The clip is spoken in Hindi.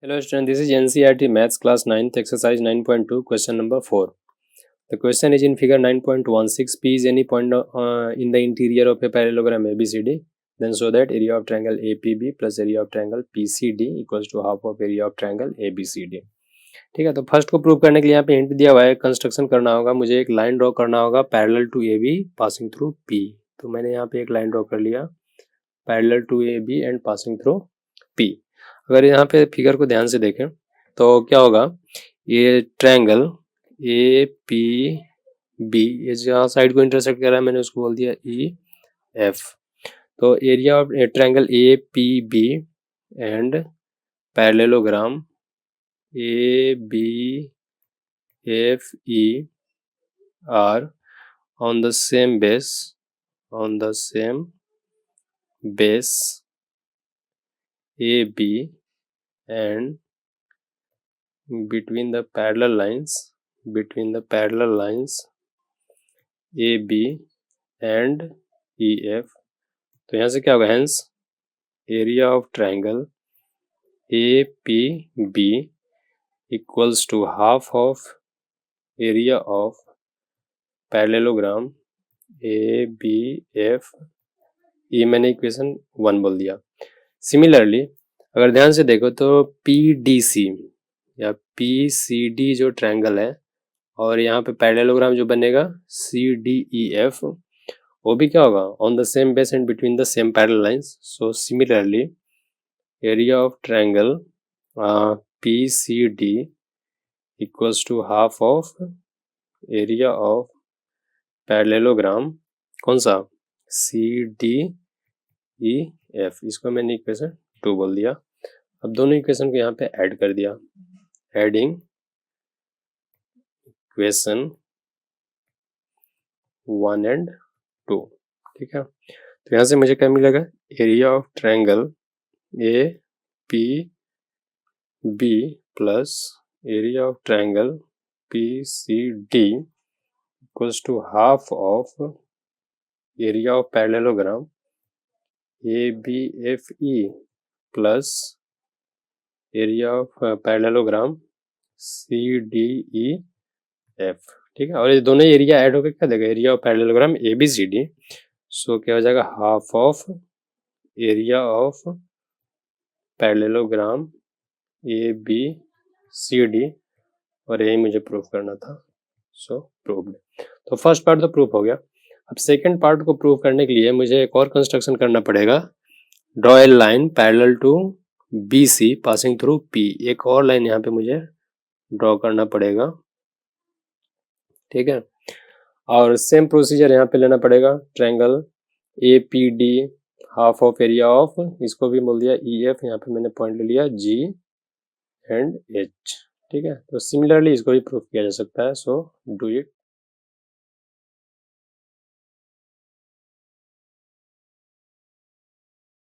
Hello student, this is NCERT Maths class 9th exercise 9.2 question number 4. The question is in figure 9.16. P is any point in the interior of a parallelogram ABCD. Then show that area of triangle APB plus area of triangle PCD equals to half of area of triangle ABCD. ठीक है, तो फर्स्ट को प्रूव करने के लिए यहाँ पे हिंट दिया हुआ है, कंस्ट्रक्शन करना होगा, मुझे एक लाइन ड्रॉ करना होगा parallel to AB passing through P. तो मैंने यहाँ पे एक लाइन ड्रॉ कर लिया parallel to AB and passing through P. अगर यहाँ पे फिगर को ध्यान से देखें तो क्या होगा, ये ट्रायंगल ए पी बी ये जहाँ साइड को इंटरसेक्ट कर रहा है मैंने उसको बोल दिया ई एफ. तो area of triangle A P B and parallelogram A B F E are on the same base AB and between the parallel lines AB and EF. तो यहाँ से क्या होगा, hence area of triangle APB equals to half of area of parallelogram ABFE. मैंने इक्वेशन 1 बोल दिया. सिमिलरली अगर ध्यान से देखो तो PDC या PCD जो ट्रायंगल है और यहाँ पे पैरेललोग्राम जो बनेगा CDEF, वो भी क्या होगा, on the same base and between the same parallel lines. So similarly area of triangle PCD equals to half of area of parallelogram कौन सा CDEF. इसको मैंने इक्वेशन 2 बोल दिया. अब दोनों इक्वेशन को यहाँ पे ऐड कर दिया, एडिंग इक्वेशन 1 and 2. ठीक है, तो यहाँ से मुझे क्या मिलेगा, area of triangle APB plus area of triangle PCD equals to half of area of parallelogram ABFE plus area of parallelogram CDEF. ठीक है, और ये दोनों एरिया ऐड होकर क्या देगा, एरिया ऑफ पैरेललोग्राम ABCD. सो क्या हो जाएगा, half of area of parallelogram ABCD, और यही मुझे प्रूफ करना था. सो प्रूव्ड. तो फर्स्ट पार्ट तो प्रूफ हो गया. अब सेकंड पार्ट को प्रूव करने के लिए मुझे एक और कंस्ट्रक्शन करना पड़ेगा. Draw a line parallel to BC passing through P. एक और लाइन यहाँ पे मुझे ड्रॉ करना पड़ेगा. ठीक है, और सेम प्रोसीजर यहाँ पे लेना पड़ेगा. Triangle APD half of area of, इसको भी बोल दिया EF. यहाँ पे मैंने पॉइंट ले लिया G एंड H. ठीक है, तो सिमिलरली इसको भी प्रूफ किया जा सकता है. So do it.